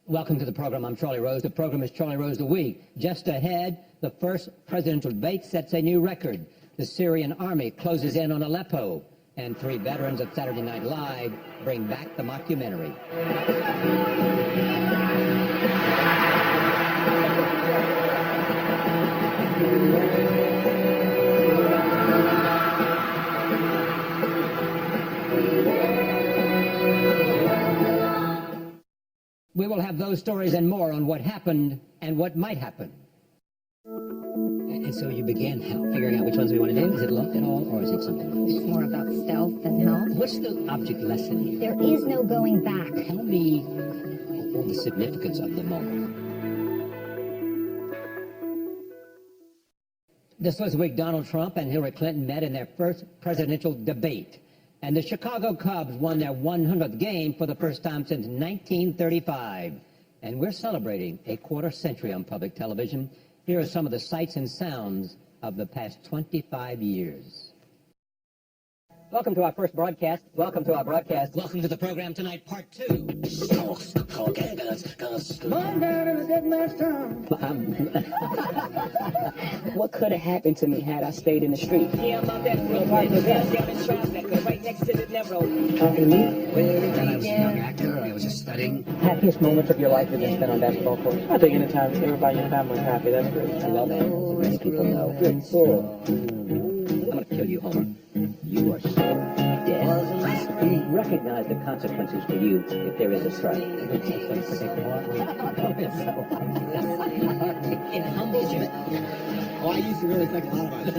Welcome to the program. I'm Charlie Rose. The program is Charlie Rose the Week. Just ahead, the first presidential debate sets a new record. The Syrian army closes in on Aleppo. And 3 veterans of Saturday Night Live bring back the mockumentary. We will have those stories and more on what happened and what might happen. And so you began figuring out which ones we want to do? Is it luck at all, or is it something else? It's more about stealth than health. What's the object lesson here? There is no going back. Tell me the significance of the moment. This was the week Donald Trump and Hillary Clinton met in their first presidential debate. And the Chicago Cubs won their 100th game for the first time since 1935. And we're celebrating a quarter century on public television. Here are some of the sights and sounds of the past 25 years. Welcome to our first broadcast. Welcome to our broadcast. Welcome to the program tonight, part 2. What could have happened to me had I stayed in the street? Yeah, I'm out there down in Tribeca, right next to the Nevro. Talking to me? When I was a young actor, I was just studying. Happiest moments of your life have been spent on basketball court. I think anytime everybody in your family is happy, that's great. I love that. Many people know. Good, cool. I'm going to kill you, Homer. You are so dead. You recognize the consequences to you if there is a strike. It humbles you. Oh, I used to really think a lot about it.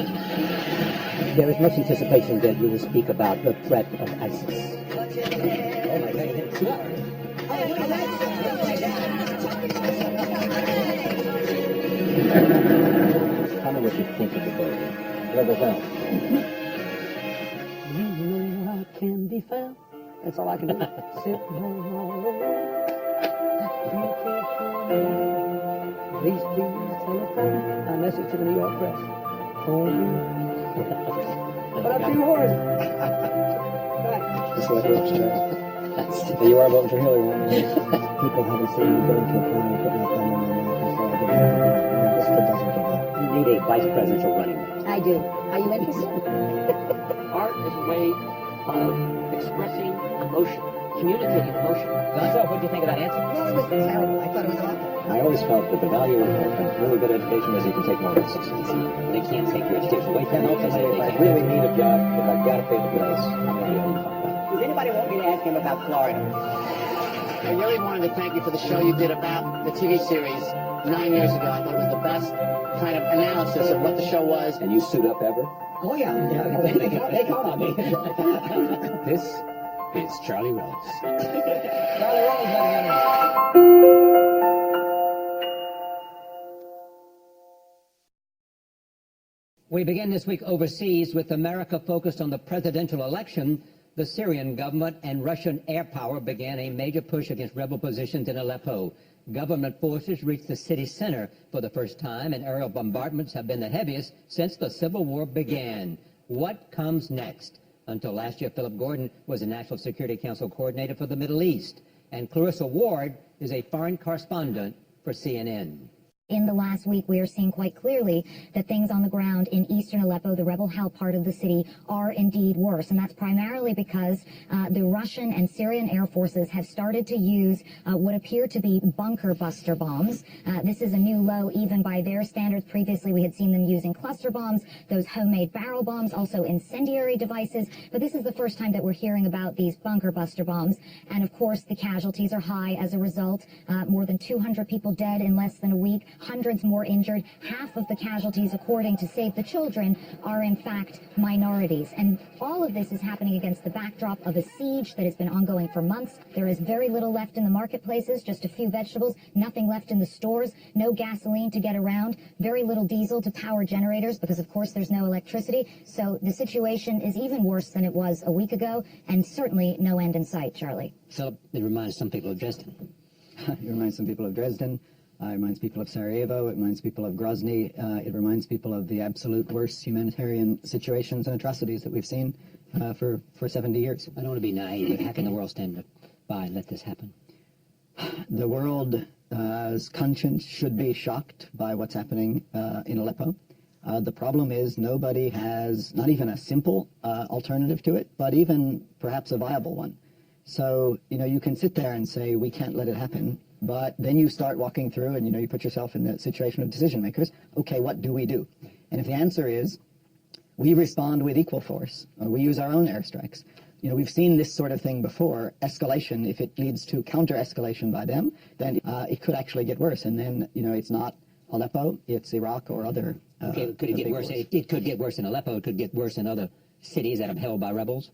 There is much anticipation that you will speak about the threat of ISIS. Oh my God, it's tell me what you think of the boat. Rebel Bell. You know I can be found. That's all I can do. Sitting on my road. Please telephone a message to the New York press. For you. But I'm too hoarse. Just like upstairs. You are voting for Hillary, right? People haven't seen me going to a plan and putting my thumb in my mouth and so I give it this kid doesn't give up. You need a vice presidential running mate. I do. Are you interested? Art is a way of expressing emotion, communicating emotion. Gonzo, what do you think of that answer? No, it was terrible. I thought it was awful. I always felt that the value of a really good education is you can take more risks. They can't take your education away from you. If I really need a job, if I've got to pay the bills, I'm going to fuck that. Does anybody want me to ask him about Florida? I really wanted to thank you for the show you did about the TV series 9 years ago. I thought it was the best kind of analysis of what the show was. And you suit up ever? Oh, yeah. They count on me. This is Charlie Rose. Charlie Rose, ladies and gentlemen. We begin this week overseas with America focused on the presidential election. The Syrian government and Russian air power began a major push against rebel positions in Aleppo. Government forces reached the city center for the first time, and aerial bombardments have been the heaviest since the Civil War began. What comes next? Until last year, Philip Gordon was the National Security Council coordinator for the Middle East, and Clarissa Ward is a foreign correspondent for CNN. In the last week, we are seeing quite clearly that things on the ground in eastern Aleppo, the rebel held part of the city, are indeed worse. And that's primarily because the Russian and Syrian air forces have started to use what appear to be bunker buster bombs. This is a new low even by their standards. Previously, we had seen them using cluster bombs, those homemade barrel bombs, also incendiary devices. But this is the first time that we're hearing about these bunker buster bombs. And of course, the casualties are high as a result. More than 200 people dead in less than a week. Hundreds more injured. Half of the casualties, according to Save the Children, are in fact minorities. And all of this is happening against the backdrop of a siege that has been ongoing for months. There is very little left in the marketplaces, just a few vegetables, nothing left in the stores, no gasoline to get around, very little diesel to power generators because, of course, there's no electricity. So the situation is even worse than it was a week ago, and certainly no end in sight, Charlie. Philip, it reminds some people of Dresden. It reminds some people of Dresden. It reminds people of Sarajevo. It reminds people of Grozny. It reminds people of the absolute worst humanitarian situations and atrocities that we've seen for 70 years. I don't want to be naive, but how can the world stand by and let this happen? The world's conscience should be shocked by what's happening in Aleppo. The problem is nobody has not even a simple alternative to it, but even perhaps a viable one. So, you can sit there and say, we can't let it happen, but then you start walking through and, you put yourself in the situation of decision makers. Okay, what do we do? And if the answer is we respond with equal force, or we use our own airstrikes, we've seen this sort of thing before. Escalation, if it leads to counter-escalation by them, then it could actually get worse. And then, it's not Aleppo, it's Iraq or other. Okay, could it get worse? It could get worse in Aleppo. It could get worse in other cities that are held by rebels.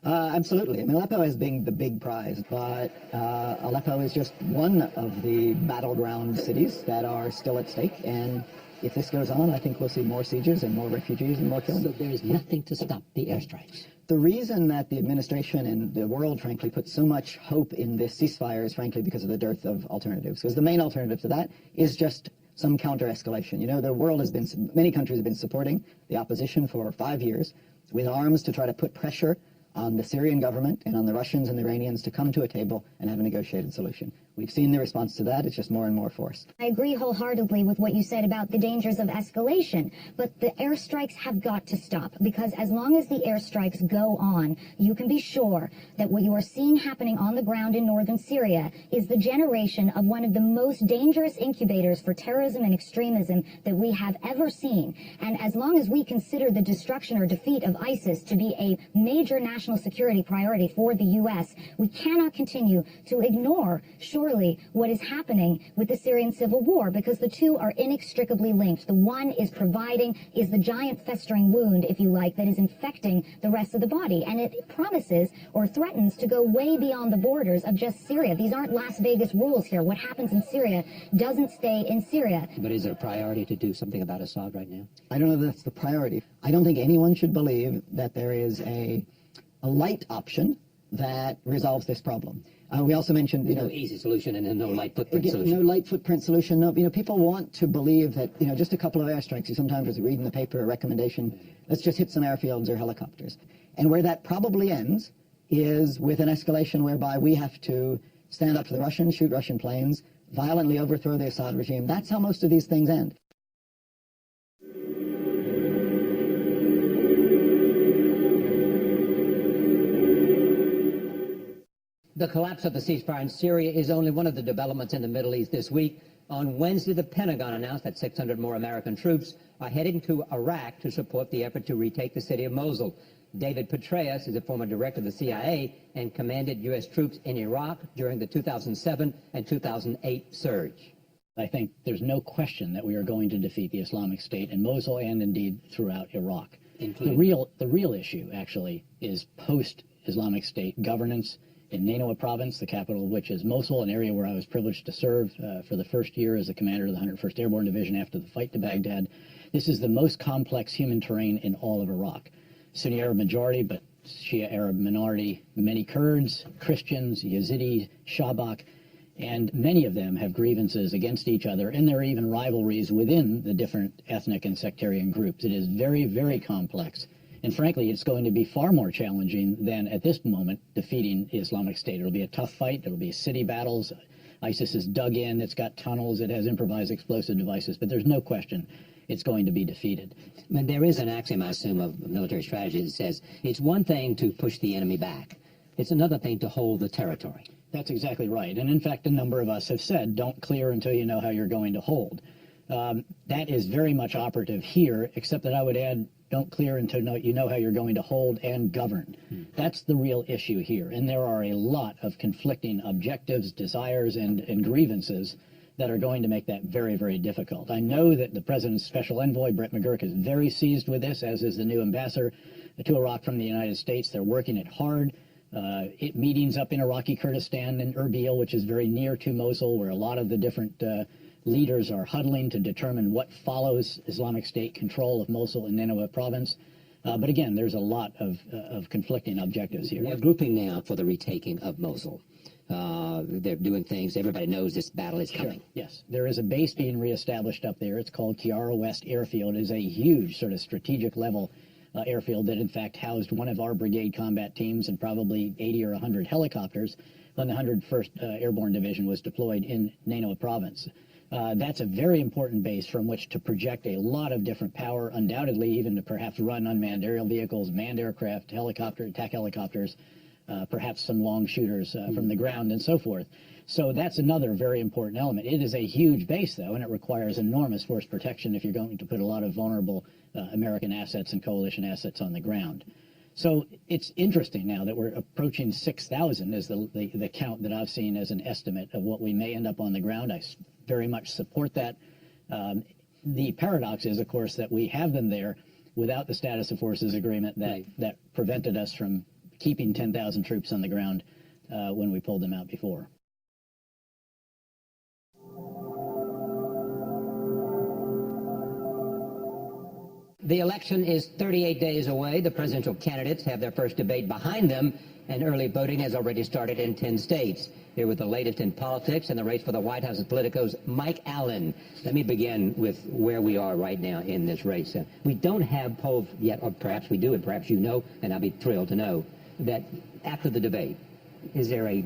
Absolutely. I mean, Aleppo has been the big prize, but Aleppo is just one of the battleground cities that are still at stake. And if this goes on, I think we'll see more sieges and more refugees and more killing. So there is nothing to stop the airstrikes. The reason that the administration and the world, frankly, put so much hope in this ceasefire is, frankly, because of the dearth of alternatives. Because the main alternative to that is just some counter-escalation. The world has been, many countries have been supporting the opposition for 5 years with arms to try to put pressure on the Syrian government and on the Russians and the Iranians to come to a table and have a negotiated solution. We've seen the response to that. It's just more and more force. I agree wholeheartedly with what you said about the dangers of escalation, but the airstrikes have got to stop, because as long as the airstrikes go on, you can be sure that what you are seeing happening on the ground in northern Syria is the generation of one of the most dangerous incubators for terrorism and extremism that we have ever seen. And as long as we consider the destruction or defeat of ISIS to be a major national security priority for the U.S., we cannot continue to ignore what is happening with the Syrian civil war, because the two are inextricably linked. The one is the giant festering wound, if you like, that is infecting the rest of the body. And it promises or threatens to go way beyond the borders of just Syria. These aren't Las Vegas rules here. What happens in Syria doesn't stay in Syria. But is it a priority to do something about Assad right now? I don't know if that's the priority. I don't think anyone should believe that there is a light option that resolves this problem. We also mentioned, no easy solution and no light footprint solution. No light footprint solution. No, people want to believe that, just a couple of airstrikes. You sometimes read in the paper a recommendation, let's just hit some airfields or helicopters. And where that probably ends is with an escalation whereby we have to stand up to the Russians, shoot Russian planes, violently overthrow the Assad regime. That's how most of these things end. The collapse of the ceasefire in Syria is only one of the developments in the Middle East this week. On Wednesday, the Pentagon announced that 600 more American troops are heading to Iraq to support the effort to retake the city of Mosul. David Petraeus is a former director of the CIA and commanded U.S. troops in Iraq during the 2007 and 2008 surge. I think there's no question that we are going to defeat the Islamic State in Mosul and indeed throughout Iraq. The real issue, actually, is post-Islamic State governance in Nineveh province, the capital of which is Mosul, an area where I was privileged to serve for the first year as a commander of the 101st Airborne Division after the fight to Baghdad. This is the most complex human terrain in all of Iraq. Sunni Arab majority, but Shia Arab minority, many Kurds, Christians, Yazidi, Shabak, and many of them have grievances against each other, and there are even rivalries within the different ethnic and sectarian groups. It is very, very complex. And frankly, it's going to be far more challenging than, at this moment, defeating Islamic State. It'll be a tough fight. It'll be city battles. ISIS is dug in. It's got tunnels. It has improvised explosive devices. But there's no question it's going to be defeated. But there is an axiom, I assume, of military strategy that says it's one thing to push the enemy back. It's another thing to hold the territory. That's exactly right. And in fact, a number of us have said, don't clear until you know how you're going to hold. That is very much operative here, except that I would add, don't clear until you know how you're going to hold and govern. That's the real issue here. And there are a lot of conflicting objectives, desires, and grievances that are going to make that very, very difficult. I know that the President's special envoy, Brett McGurk, is very seized with this, as is the new ambassador to Iraq from the United States. They're working it hard. Meetings up in Iraqi Kurdistan and Erbil, which is very near to Mosul, where a lot of the different leaders are huddling to determine what follows Islamic State control of Mosul and Nineveh province. But again, there's a lot of conflicting objectives here. They're grouping now for the retaking of Mosul. They're doing things. Everybody knows this battle is coming. Sure. Yes. There is a base being reestablished up there. It's called Kiara West Airfield. It is a huge sort of strategic level airfield that in fact housed one of our brigade combat teams and probably 80 or 100 helicopters, when the 101st Airborne Division was deployed in Nainoa Province. That's a very important base from which to project a lot of different power, undoubtedly even to perhaps run unmanned aerial vehicles, manned aircraft, attack helicopters, perhaps some long shooters from the ground and so forth. So that's another very important element. It is a huge base, though, and it requires enormous force protection if you're going to put a lot of vulnerable American assets and coalition assets on the ground. So it's interesting now that we're approaching 6,000 as the count that I've seen as an estimate of what we may end up on the ground. I very much support that. The paradox is, of course, that we have them there without the status of forces agreement that prevented us from keeping 10,000 troops on the ground when we pulled them out before. The election is 38 days away. The presidential candidates have their first debate behind them, and early voting has already started in 10 states. Here with the latest in politics and the race for the White House is Politico's Mike Allen. Let me begin with where we are right now in this race. We don't have polls yet, or perhaps we do, and perhaps you know, and I'll be thrilled to know, that after the debate, is there a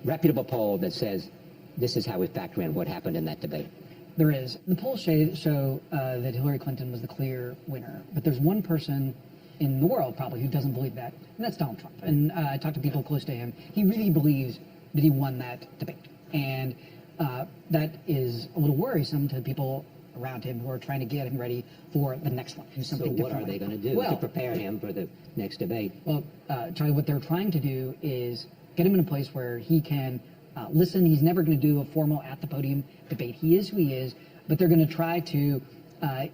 reputable poll that says this is how we factor in what happened in that debate? There is. The polls show that Hillary Clinton was the clear winner. But there's one person in the world probably who doesn't believe that, and that's Donald Trump. And I talked to people close to him. He really believes that he won that debate. And that is a little worrisome to people around him who are trying to get him ready for the next one. Do something so what are they going to do to prepare him for the next debate? Well, Charlie, what they're trying to do is get him in a place where he can listen. He's never going to do a formal at the podium debate. He is who he is, but they're going to try to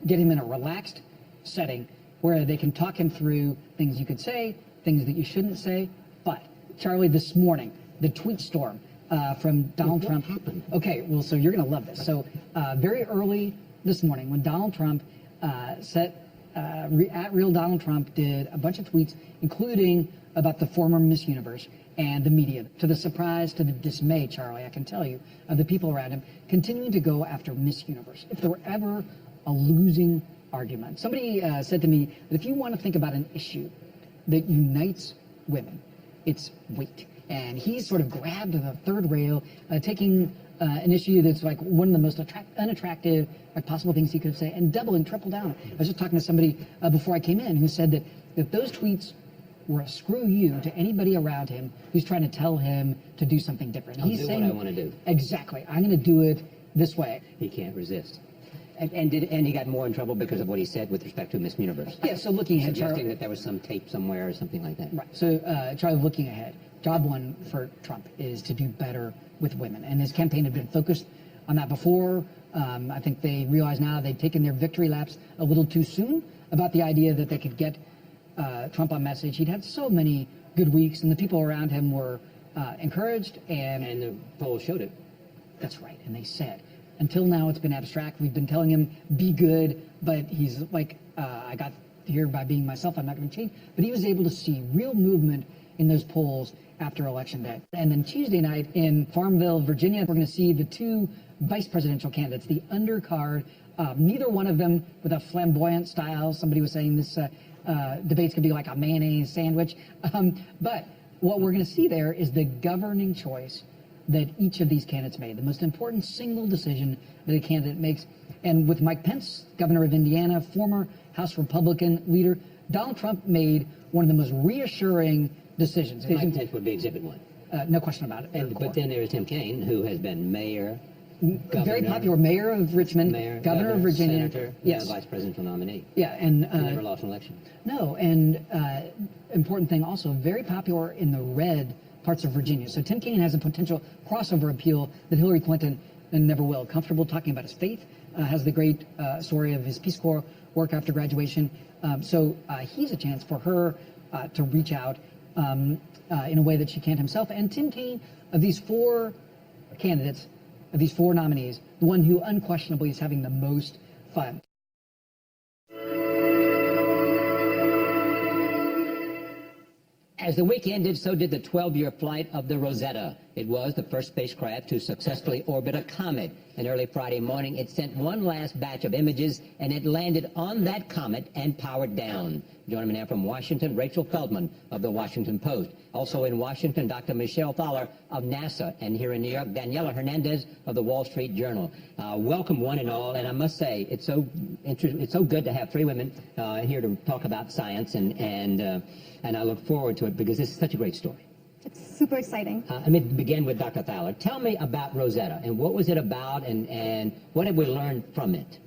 get him in a relaxed setting where they can talk him through things you could say, things that you shouldn't say. But Charlie, this morning, the tweet storm from Donald Trump. Happened? Okay, well, so you're going to love this. So very early this morning, when Donald Trump at Real Donald Trump did a bunch of tweets, including about the former Miss Universe and the media, to the surprise, to the dismay, Charlie, I can tell you, of the people around him, continuing to go after Miss Universe. If there were ever a losing argument. Somebody said to me that if you want to think about an issue that unites women, it's weight. And he's sort of grabbed the third rail, taking an issue that's like one of the most unattractive possible things he could say, and doubling, triple down. I was just talking to somebody before I came in who said that those tweets were a screw you to anybody around him who's trying to tell him to do something different. He's saying what I want to do. Exactly. I'm going to do it this way. He can't resist. And he got more in trouble because of what he said with respect to Miss Universe. Yeah, so looking ahead, suggesting that there was some tape somewhere or something like that. Right. So, Charlie, looking ahead, job one for Trump is to do better with women. And his campaign had been focused on that before. I think they realize now they'd taken their victory laps a little too soon about the idea that they could get Trump on message. He'd had so many good weeks, and the people around him were encouraged. And the polls showed it. That's right. And they said, until now, it's been abstract. We've been telling him, be good, but he's like, I got here by being myself. I'm not going to change. But he was able to see real movement in those polls after Election Day. And then Tuesday night in Farmville, Virginia, we're going to see the two vice presidential candidates, the undercard, neither one of them with a flamboyant style. Somebody was saying this debate's going to be like a mayonnaise sandwich. But what we're going to see there is the governing choice that each of these candidates made, the most important single decision that a candidate makes. And with Mike Pence, governor of Indiana, former House Republican leader, Donald Trump made one of the most reassuring decisions. Mike Pence would be exhibit one. No question about it. But then there's Tim Kaine, who has been mayor, governor, very popular mayor of Richmond, governor of Virginia, senator, yes, vice presidential nominee. Yeah, and never lost an election. No, and important thing also, very popular in the red parts of Virginia. So Tim Kaine has a potential crossover appeal that Hillary Clinton never will. Comfortable talking about his faith, has the great story of his Peace Corps work after graduation. So he's a chance for her to reach out in a way that she can't himself. And Tim Kaine, of these four candidates, of these four nominees, the one who unquestionably is having the most fun. As the week ended, so did the 12-year flight of the Rosetta. It was the first spacecraft to successfully orbit a comet. And early Friday morning, it sent one last batch of images, and it landed on that comet and powered down. Joining me now from Washington, Rachel Feldman of the Washington Post. Also in Washington, Dr. Michelle Thaler of NASA. And here in New York, Daniela Hernandez of the Wall Street Journal. Welcome, one and all. And I must say, it's so good to have three women here to talk about science, and I look forward to it because this is such a great story. It's super exciting. Let me begin with Dr. Thaler. Tell me about Rosetta, and what was it about, and what have we learned from it?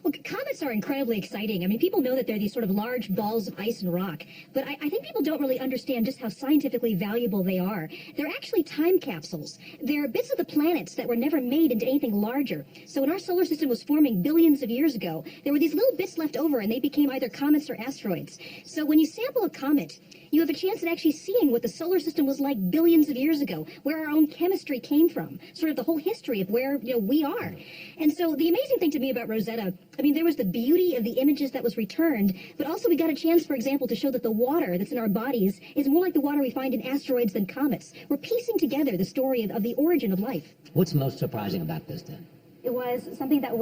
Well, comets are incredibly exciting. I mean, people know that they're these sort of large balls of ice and rock, but I think people don't really understand just how scientifically valuable they are. They're actually time capsules. They're bits of the planets that were never made into anything larger. So when our solar system was forming billions of years ago, there were these little bits left over, and they became either comets or asteroids. So when you sample a comet, you have a chance at actually seeing what the solar system was like billions of years ago, where our own chemistry came from, sort of the whole history of where we are. And so the amazing thing to me about Rosetta, I mean, there was the beauty of the images that was returned, but also we got a chance, for example, to show that the water that's in our bodies is more like the water we find in asteroids than comets. We're piecing together the story of the origin of life. What's most surprising about this, then? It was something that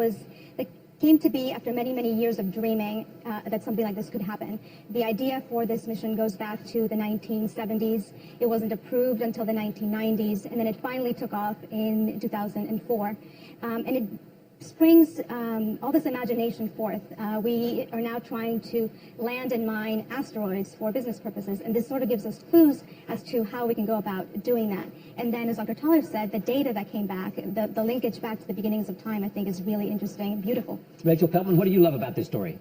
came to be after many, many years of dreaming that something like this could happen. The idea for this mission goes back to the 1970s. It wasn't approved until the 1990s, and then it finally took off in 2004. And it springs all this imagination forth. We are now trying to land and mine asteroids for business purposes, and this sort of gives us clues as to how we can go about doing that. And then, as Dr. Thaler said, the data that came back, the linkage back to the beginnings of time, I think is really interesting and beautiful. Rachel Feldman, what do you love about this story?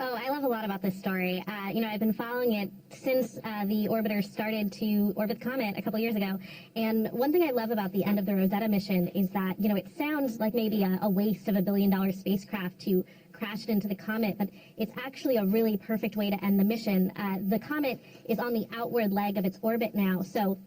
Oh, I love a lot about this story. I've been following it since the orbiter started to orbit the comet a couple years ago. And one thing I love about the end of the Rosetta mission is that, it sounds like maybe a waste of $1 billion spacecraft to crash it into the comet, but it's actually a really perfect way to end the mission. The comet is on the outward leg of its orbit now, so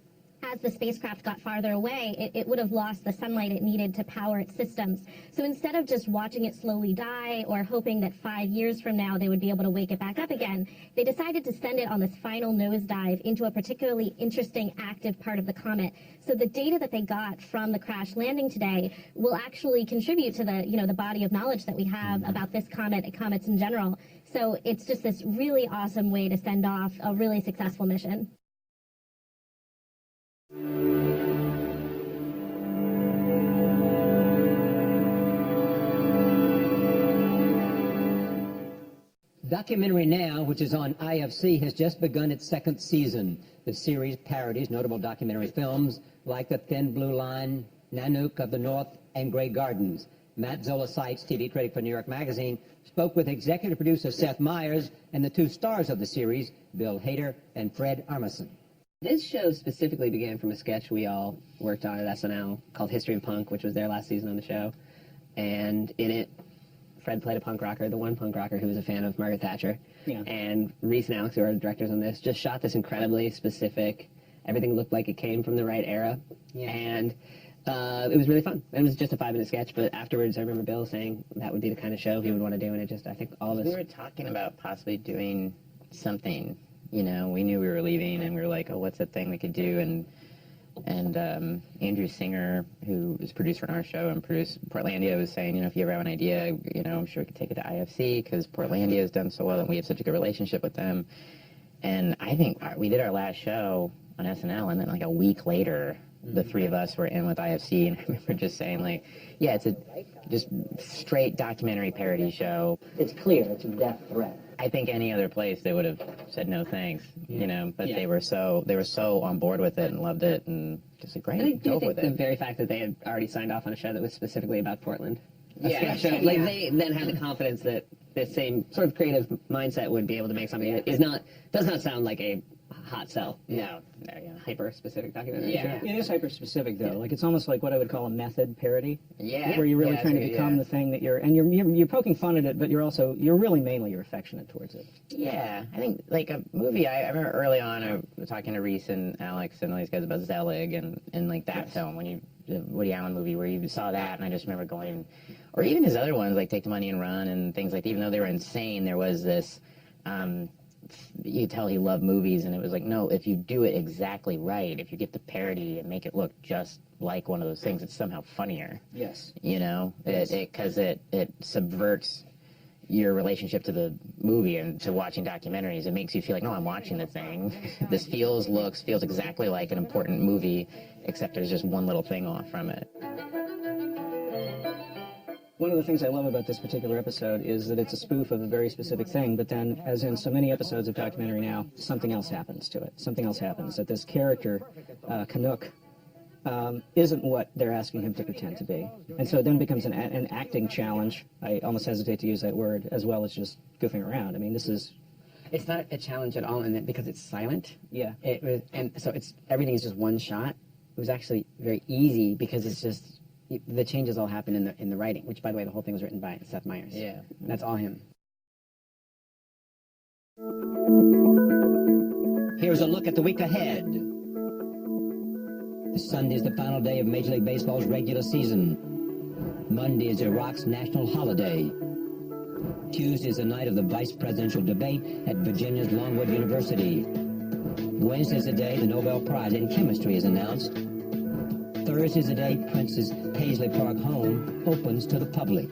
as the spacecraft got farther away, it would have lost the sunlight it needed to power its systems. So instead of just watching it slowly die or hoping that 5 years from now they would be able to wake it back up again, they decided to send it on this final nosedive into a particularly interesting active part of the comet. So the data that they got from the crash landing today will actually contribute to the body of knowledge that we have about this comet and comets in general. So it's just this really awesome way to send off a really successful mission. Documentary Now, which is on IFC, has just begun its second season. The series parodies notable documentary films like The Thin Blue Line, Nanook of the North, and Grey Gardens. Matt Zola Seitz, TV critic for New York Magazine, spoke with executive producer Seth Meyers and the two stars of the series, Bill Hader and Fred Armisen. This show specifically began from a sketch we all worked on at SNL called History of Punk, which was their last season on the show. And in it, Fred played a punk rocker, the one punk rocker who was a fan of Margaret Thatcher. Yeah. And Reese and Alex, who are the directors on this, just shot this incredibly specific, everything looked like it came from the right era. Yeah. And it was really fun. It was just a 5-minute sketch, but afterwards I remember Bill saying that would be the kind of show he would want to do, and it just, I think all of us... We were talking about possibly doing something. We knew we were leaving, and we were like, oh, what's that thing we could do? And Andrew Singer, who is producer on our show and produced Portlandia, was saying, if you ever have an idea, I'm sure we could take it to IFC, because Portlandia has done so well, and we have such a good relationship with them. And I think we did our last show on SNL, and then like a week later, the three of us were in with IFC, and I remember just saying, like, yeah, it's a just straight documentary parody show. It's clear, it's a death threat. I think any other place they would have said no thanks, but they were so on board with it and loved it, and just like, great, I do think with the it. very fact that they had already signed off on a show that was specifically about Portland. Yeah. They then had the confidence that this same sort of creative mindset would be able to make something that does not sound like a hot sell. No, hyper-specific documentary. Yeah, it is hyper-specific, though. Like, it's almost like what I would call a method parody. Yeah. Where you're really trying to become the thing that you're poking fun at it, but you're really mainly affectionate towards it. Yeah, I think, like, a movie, I remember early on, I was talking to Reese and Alex and all these guys about Zelig and like, that film, the Woody Allen movie where you saw that, and I just remember going, or even his other ones, like Take the Money and Run and things like that, even though they were insane, there was this, you could tell he loved movies, and it was like, no, if you do it exactly right, if you get the parody and make it look just like one of those things, it's somehow funnier. Yes. You know, because it subverts your relationship to the movie and to watching documentaries. It makes you feel like, no, I'm watching the thing. This feels exactly like an important movie, except there's just one little thing off from it. One of the things I love about this particular episode is that it's a spoof of a very specific thing, but then, as in so many episodes of documentary now, something else happens to it. Something else happens. That this character, Canuck, isn't what they're asking him to pretend to be. And so it then becomes an acting challenge. I almost hesitate to use that word, as well as just goofing around. I mean, this is... It's not a challenge at all in it because it's silent. Yeah. And so everything is just one shot. It was actually very easy because it's just... The changes all happen in the writing, which, by the way, the whole thing was written by Seth Meyers. Yeah. That's all him. Here's a look at the week ahead. Sunday is the final day of Major League Baseball's regular season. Monday is Iraq's national holiday. Tuesday is the night of the vice presidential debate at Virginia's Longwood University. Wednesday is the day the Nobel Prize in Chemistry is announced. Thursday is the day Prince's Paisley Park home opens to the public.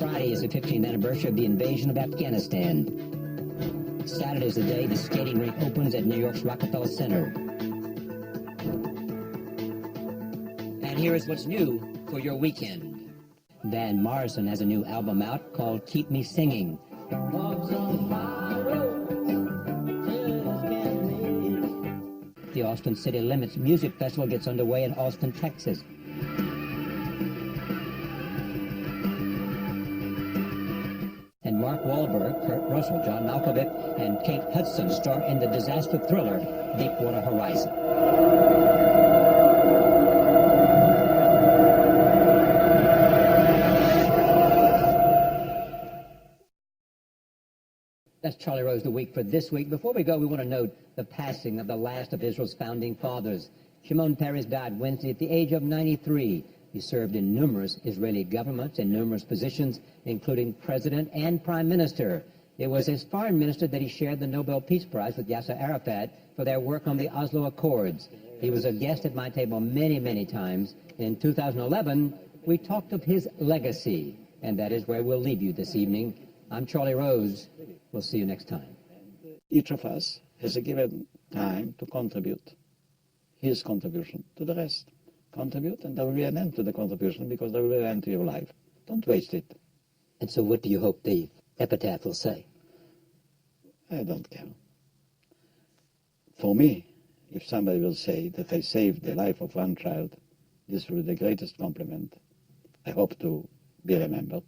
Friday is the 15th anniversary of the invasion of Afghanistan. Saturday is the day the skating rink opens at New York's Rockefeller Center. And here is what's new for your weekend. Van Morrison has a new album out called Keep Me Singing. The Austin City Limits Music Festival gets underway in Austin, Texas. And Mark Wahlberg, Kurt Russell, John Malkovich, and Kate Hudson star in the disaster thriller Deepwater Horizon. That's Charlie Rose the Week for this week. Before we go, we want to note the passing of the last of Israel's founding fathers. Shimon Peres died Wednesday at the age of 93. He served in numerous Israeli governments in numerous positions, including president and prime minister. It was as foreign minister that he shared the Nobel Peace Prize with Yasser Arafat for their work on the Oslo Accords. He was a guest at my table many, many times. In 2011, we talked of his legacy, and that is where we'll leave you this evening. I'm Charlie Rose. We'll see you next time. Each of us has a given time to contribute his contribution to the rest. Contribute, and there will be an end to the contribution because there will be an end to your life. Don't waste it. And so what do you hope the epitaph will say? I don't care. For me, if somebody will say that I saved the life of one child, this will be the greatest compliment. I hope to be remembered.